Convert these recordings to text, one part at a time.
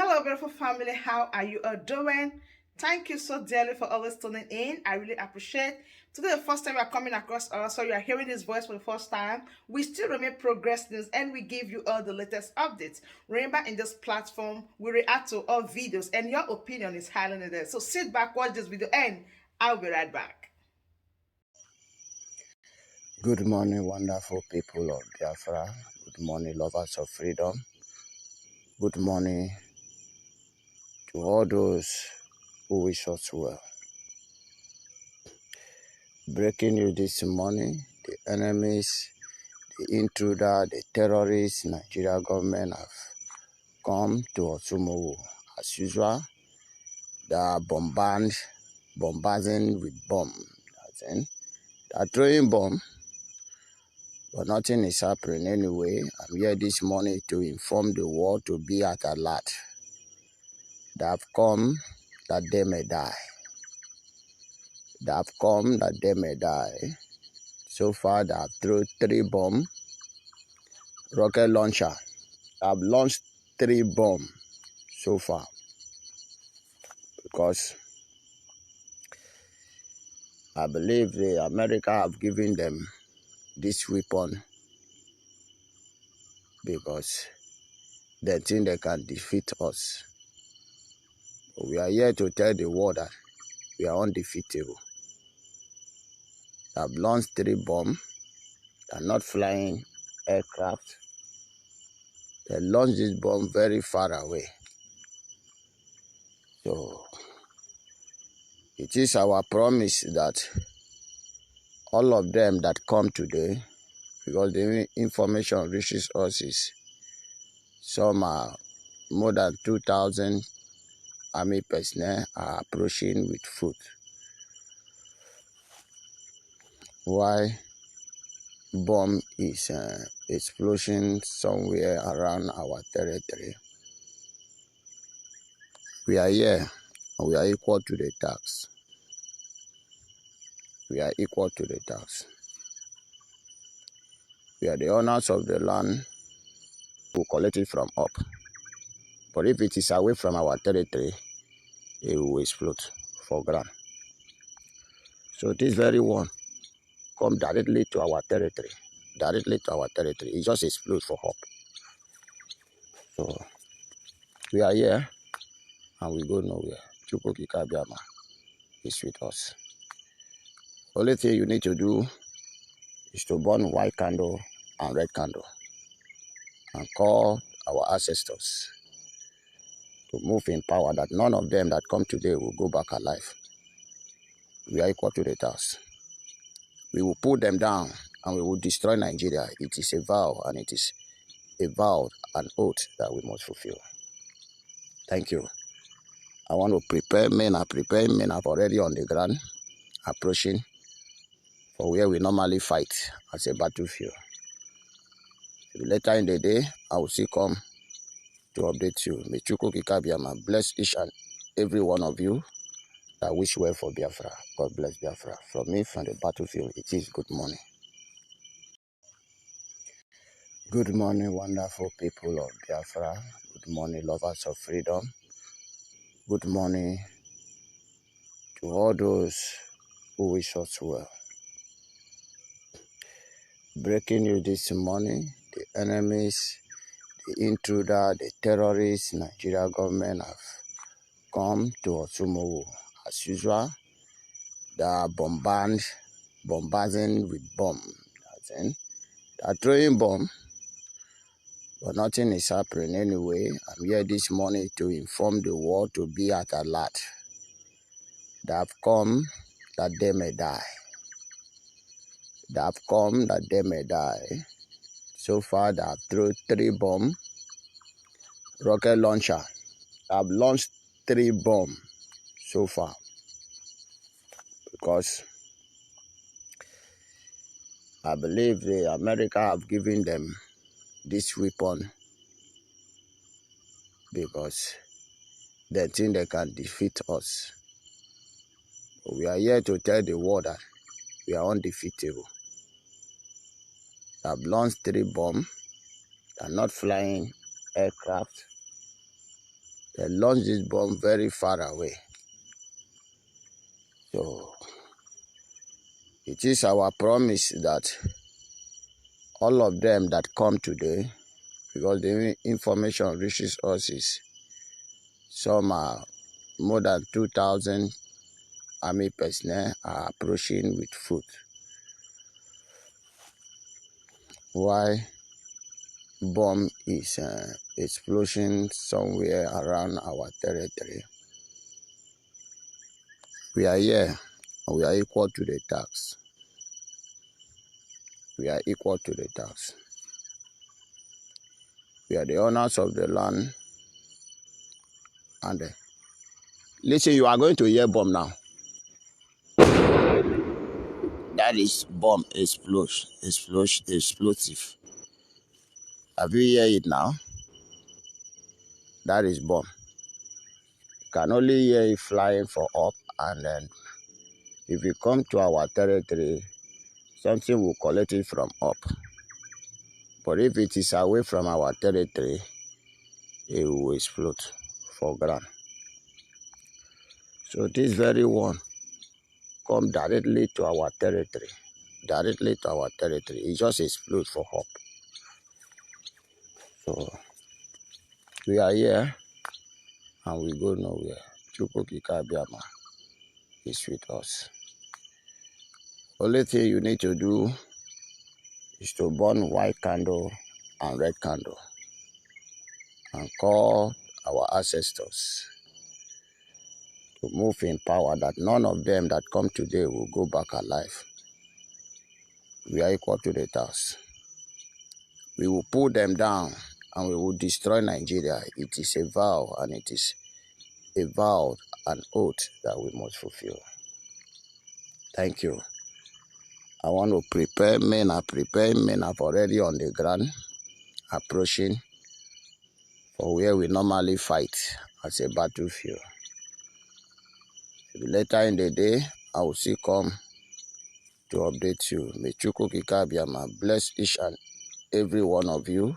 Hello, beautiful family. How are you all doing? Thank you so dearly for always tuning in. I really appreciate. Today, the first time you are coming across us, so you are hearing this voice for the first time. We still remain Progress News, and we give you all the latest updates. Remember, in this platform, we react to all videos, and your opinion is highly needed. So sit back, watch this video, and I'll be right back. Good morning, wonderful people of Biafra. Good morning, lovers of freedom. Good morning to all those who wish us well. Breaking news this morning, the enemies, the intruder, the terrorists, Nigeria government have come to Osumowo. As usual, they are bombarding with bomb. They are throwing bomb, but nothing is happening anyway. I'm here this morning to inform the world to be at alert. They have come that they may die. They have come that they may die. So far, they have thrown 3 bombs, rocket launcher. They have launched 3 bombs so far because I believe the America have given them this weapon because they think they can defeat us. But we are here to tell the world that we are undefeatable. They have launched 3 bombs. They are not flying aircraft. They launched this bomb very far away. So it is our promise that all of them that come today, because the information reaches us is some are more than 2,000 army personnel are approaching with food. Why bomb is explosion somewhere around our territory? We are here and we are equal to the tax. We are equal to the tax. We are the owners of the land. We collect it from up. But if it is away from our territory, it will explode for ground. So this very one come directly to our territory. Directly to our territory. It just explodes for up. So we are here and we go nowhere. Chukwukika Biama is with us. Only thing you need to do is to burn white candle and red candle and call our ancestors to move in power that none of them that come today will go back alive. We are equal to the task. We will put them down and we will destroy Nigeria. It is a vow and it is a vow and oath that we must fulfill. Thank you. I want to prepare men. Men are already on the ground, approaching for where we normally fight as a battlefield. Later in the day, I will still come to update you. May Chukwukika Biama bless each and every one of you that wish well for Biafra. God bless Biafra. From me, from the battlefield, it is good morning. Good morning, wonderful people of Biafra. Good morning, lovers of freedom. Good morning to all those who wish us well. Breaking news this morning, the enemies, the intruder, the terrorists, Nigeria government have come to Osumowo. As usual, they are bombarding with bomb. They are throwing bomb, but nothing is happening anyway. I'm here this morning to inform the world to be at alert. They have come that they may die. They have come that they may die. So far, they have thrown 3 bombs, rocket launcher. They have launched 3 bombs so far because I believe the America have given them this weapon because they think they can defeat us. But we are here to tell the world that we are undefeatable. They have launched 3 bombs. They are not flying aircraft. They launched this bomb very far away. So it is our promise that all of them that come today, because the information reaches us is some are more than 2,000 army personnel are approaching with food. Why bomb is explosion somewhere around our territory? We are here and we are equal to the tax. We are equal to the tax. We are the owners of the land. And listen, you are going to hear bomb now. That is bomb explosive. Have you heard it now? That is bomb. You can only hear it flying for up, and then if you come to our territory, something will collect it from up. But if it is away from our territory, it will explode for ground. So this very one come directly to our territory. Directly to our territory. It just explodes for up. So we are here and we go nowhere. Chukwukika Biama is with us. Only thing you need to do is to burn white candle and red candle and call our ancestors to move in power, that none of them that come today will go back alive. We are equal to the task. We will pull them down and we will destroy Nigeria. It is a vow, and it is a vow, an oath that we must fulfill. Thank you. I want to prepare men. Are preparing. Men are already on the ground, approaching for where we normally fight as a battlefield. Later in the day, I will still come to update you. May Chukwukika Biama bless each and every one of you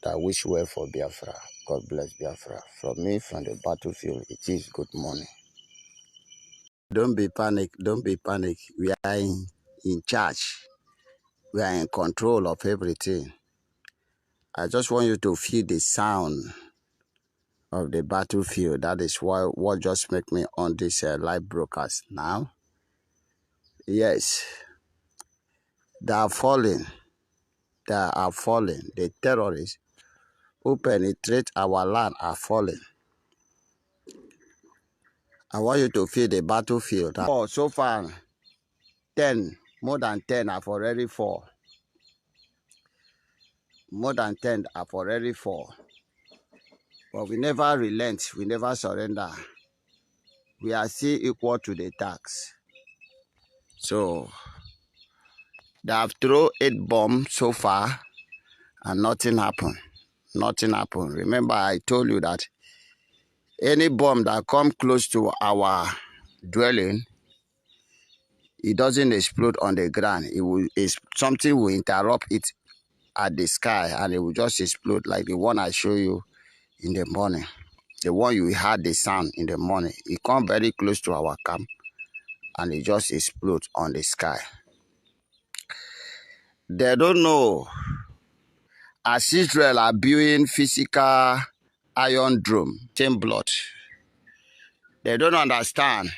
that wish well for Biafra. God bless Biafra. From me, from the battlefield, it is good morning. Don't be panic. Don't be panic. We are in charge. We are in control of everything. I just want you to feel the sound of the battlefield. That is what just make me on this live broadcast now. Yes, they are falling. They are falling. The terrorists who penetrate our land are falling. I want you to feel the battlefield. Oh, so far, more than 10 have already fallen. More than 10 have already fallen. But we never relent. We never surrender. We are still equal to the tax. So, they have thrown 8 bombs so far and nothing happened. Nothing happened. Remember, I told you that any bomb that comes close to our dwelling, it doesn't explode on the ground. Something will interrupt it at the sky and it will just explode, like the one I show you in the morning. The one you heard the sound in the morning. It comes very close to our camp and it just explodes on the sky. They don't know. As Israel are building physical iron dome, same blood. They don't understand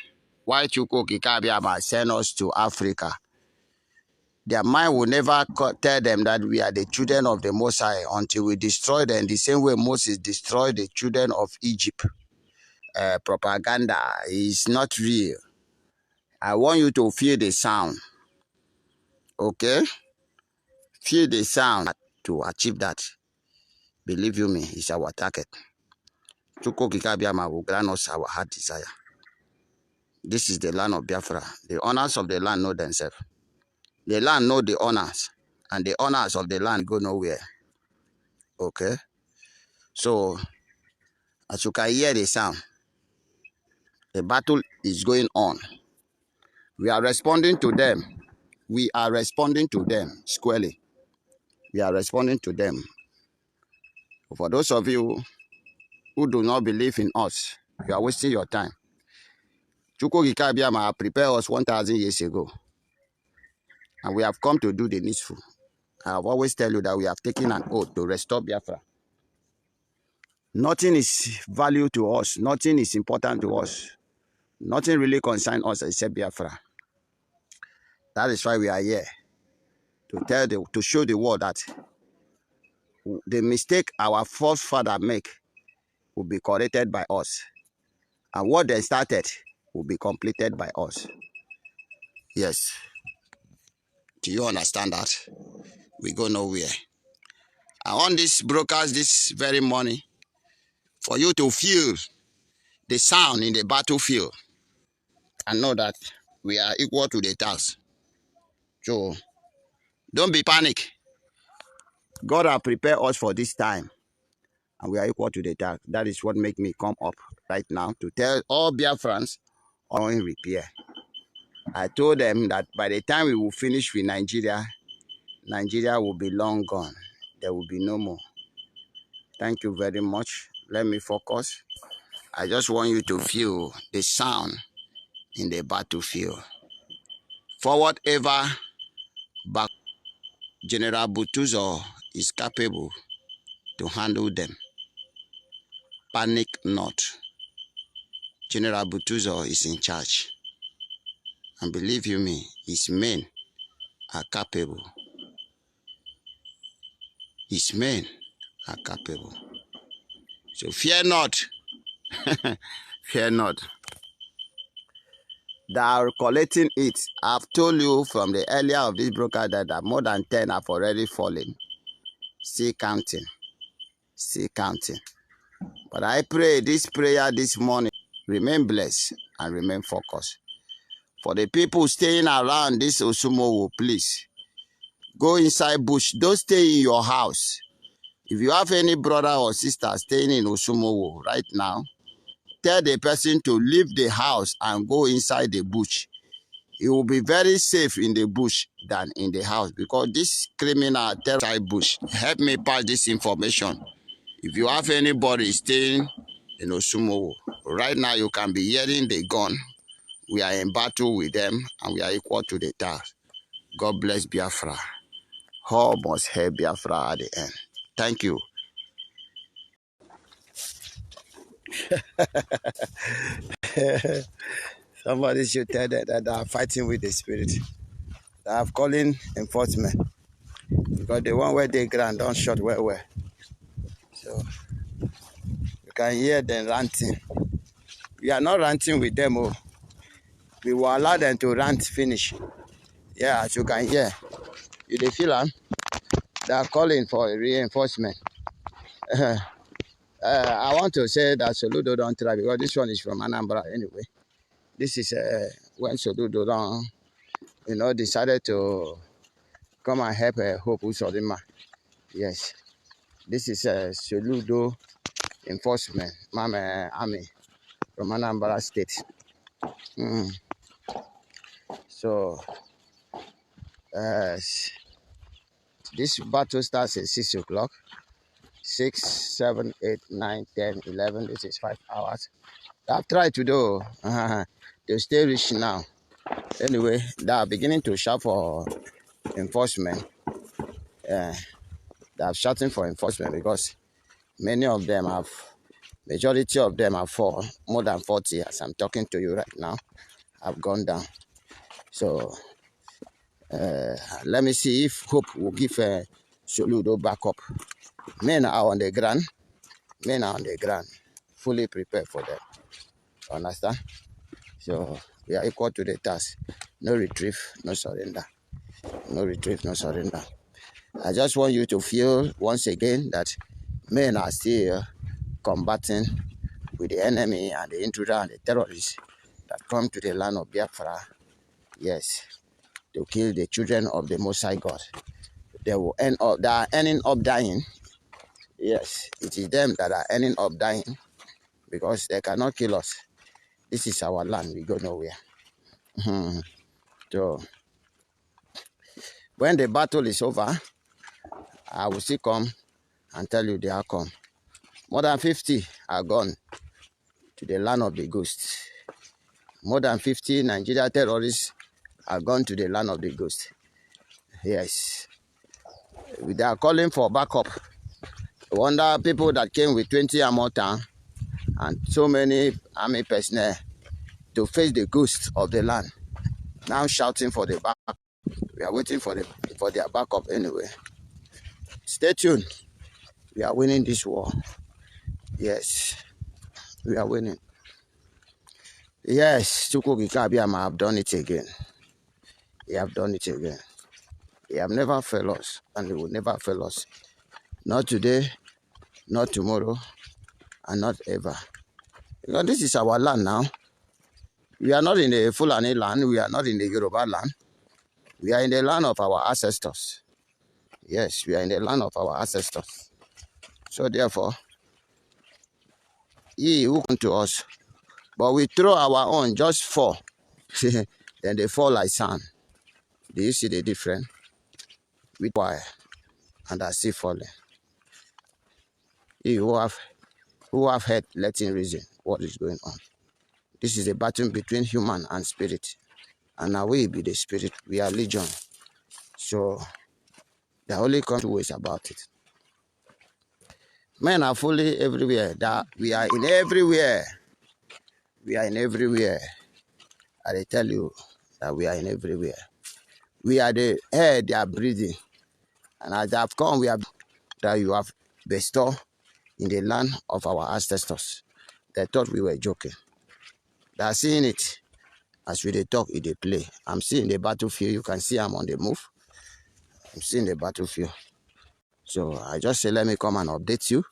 why Chukwukika Biama sent us to Africa. Their mind will never tell them that we are the children of the Most High until we destroy them the same way Moses destroyed the children of Egypt. Propaganda is not real. I want you to feel the sound. Okay? Feel the sound to achieve that. Believe you me, it's our target. Chukwukika Biama will grant us our heart desire. This is the land of Biafra. The owners of the land know themselves. The land know the owners. And the owners of the land go nowhere. Okay? So, as you can hear the sound, the battle is going on. We are responding to them. We are responding to them squarely. We are responding to them. For those of you who do not believe in us, you are wasting your time. Chukwukika Abiyama prepared us 1,000 years ago, and we have come to do the needful. I have always tell you that we have taken an oath to restore Biafra. Nothing is value to us. Nothing is important to us. Nothing really concerns us except Biafra. That is why we are here, to show the world that the mistake our forefather make will be corrected by us, and what they started will be completed by us. Yes. Do you understand that? We go nowhere. I want this broadcast this very morning for you to feel the sound in the battlefield and know that we are equal to the task. So don't be panic. God has prepared us for this time, and we are equal to the task. That is what makes me come up right now to tell all Biafrans are in repair. I told them that by the time we will finish with Nigeria, Nigeria will be long gone. There will be no more. Thank you very much. Let me focus. I just want you to feel the sound in the battlefield. Forward ever, back. General Butuzo is capable to handle them. Panic not. General Butuzo is in charge. And believe you me, his men are capable. His men are capable. So fear not. Fear not. They are collecting it. I've told you from the earlier of this broker that more than 10 have already fallen. Still counting. Still counting. But I pray this prayer this morning, remain blessed and remain focused. For the people staying around this Osumowo, please, go inside bush. Don't stay in your house. If you have any brother or sister staying in Osumowo right now, tell the person to leave the house and go inside the bush. It will be very safe in the bush than in the house, because this criminal inside bush. Help me pass this information. If you have anybody staying in Osumowo, right now you can be hearing the gun. We are in battle with them and we are equal to the task. God bless Biafra. All must help Biafra at the end. Thank you. Somebody should tell that they are fighting with the spirit. They are calling enforcement, because the one where they grant don't shot well. So you can hear them ranting. We are not ranting with them. Oh. We will allow them to rant finish. Yeah, as you can hear. You feel them? They are calling for reinforcement. I want to say that Soludo don't try, because this one is from Anambra anyway. This is when Soludo don't, decided to come and help Hope Usodima. Yes, this is Soludo enforcement, army from Anambra State. So this battle starts at 6 o'clock. 6, 7, 8, 9, 10, 11. This is 5 hours. I've tried to do. They stay rich now. Anyway, they are beginning to shout for enforcement. They are shouting for enforcement because majority of them have more than 40 as I'm talking to you right now, have gone down. So let me see if Hope will give Soludo backup. Men are on the ground. Fully prepared for them. Understand? So we are equal to the task. No retrieve, no surrender. No retrieve, no surrender. I just want you to feel once again that men are still combating with the enemy and the intruder and the terrorists that come to the land of Biafra. Yes, to kill the children of the Most High God. They are ending up dying. Yes, it is them that are ending up dying, because they cannot kill us. This is our land. We go nowhere. So when the battle is over, I will still come and tell you the outcome. More than 50 are gone to the land of the ghost. More than 50 Nigeria terrorists are gone to the land of the ghost. Yes. They are calling for backup. I wonder people that came with 20 and more tanks and so many army personnel to face the ghost of the land. Now shouting for the backup. We are waiting for their backup anyway. Stay tuned. We are winning this war. Yes, we are winning. Yes, Chukwugi Kabiama have done it again. He have done it again. He have never failed us, and he will never fail us. Not today, not tomorrow, and not ever. Because this is our land now. We are not in the Fulani land. We are not in the Yoruba land. We are in the land of our ancestors. Yes, we are in the land of our ancestors. So therefore, he who come to us, but we throw our own, just fall. Then they fall like sand. Do you see the difference? We wire and are still falling. He who have heard, let him reason what is going on. This is a battle between human and spirit. And now we be the spirit. We are legion. So the only come two ways about it. Men are fully everywhere. That we are in everywhere. We are in everywhere. I tell you that we are in everywhere. We are the air they are breathing. And as they have come, we have that you have bestowed in the land of our ancestors. They thought we were joking. They are seeing it. As we talk, they play. I'm seeing the battlefield. You can see I'm on the move. I'm seeing the battlefield. So I just say, let me come and update you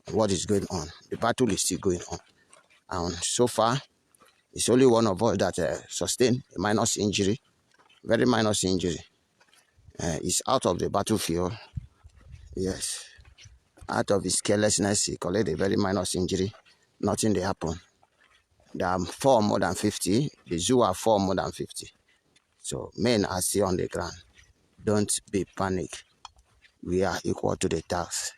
on what is going on. The battle is still going on. And so far, it's only one of us that sustained a minor injury, very minor injury. He's out of the battlefield. Yes. Out of his carelessness, he collected a very minor injury. Nothing they happen. There are 4 more than 50. The zoo are 4 more than 50. So men are still on the ground. Don't be panic. We are equal to the task.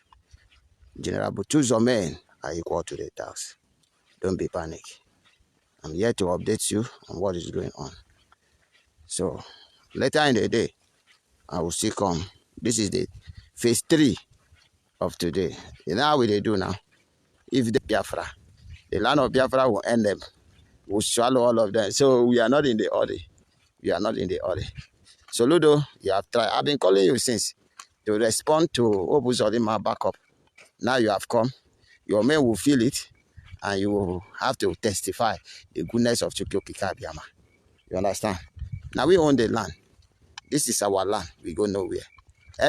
General Butuzo men are equal to the task. Don't be panic. I'm here to update you on what is going on. So later in the day, I will still come. This is the phase 3 of today. You know how they do now? If the Biafra, the land of Biafra will end them, will swallow all of them. So we are not in the hurry. We are not in the hurry. Soludo, you have tried. I've been calling you since to respond to Obuzodima backup. Now you have come. Your men will feel it, and you will have to testify the goodness of Chukwuka Abiyama. You understand? Now we own the land. This is our land. We go nowhere.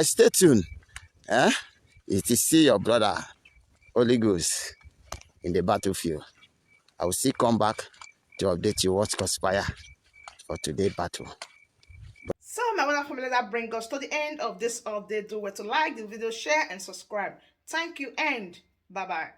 Stay tuned. It is still your brother, Holy Ghost, in the battlefield. I will still come back to update you what's conspired for today's battle. So, my wonderful family, that brings us to the end of this update. Do well to like the video, share, and subscribe. Thank you, and bye bye.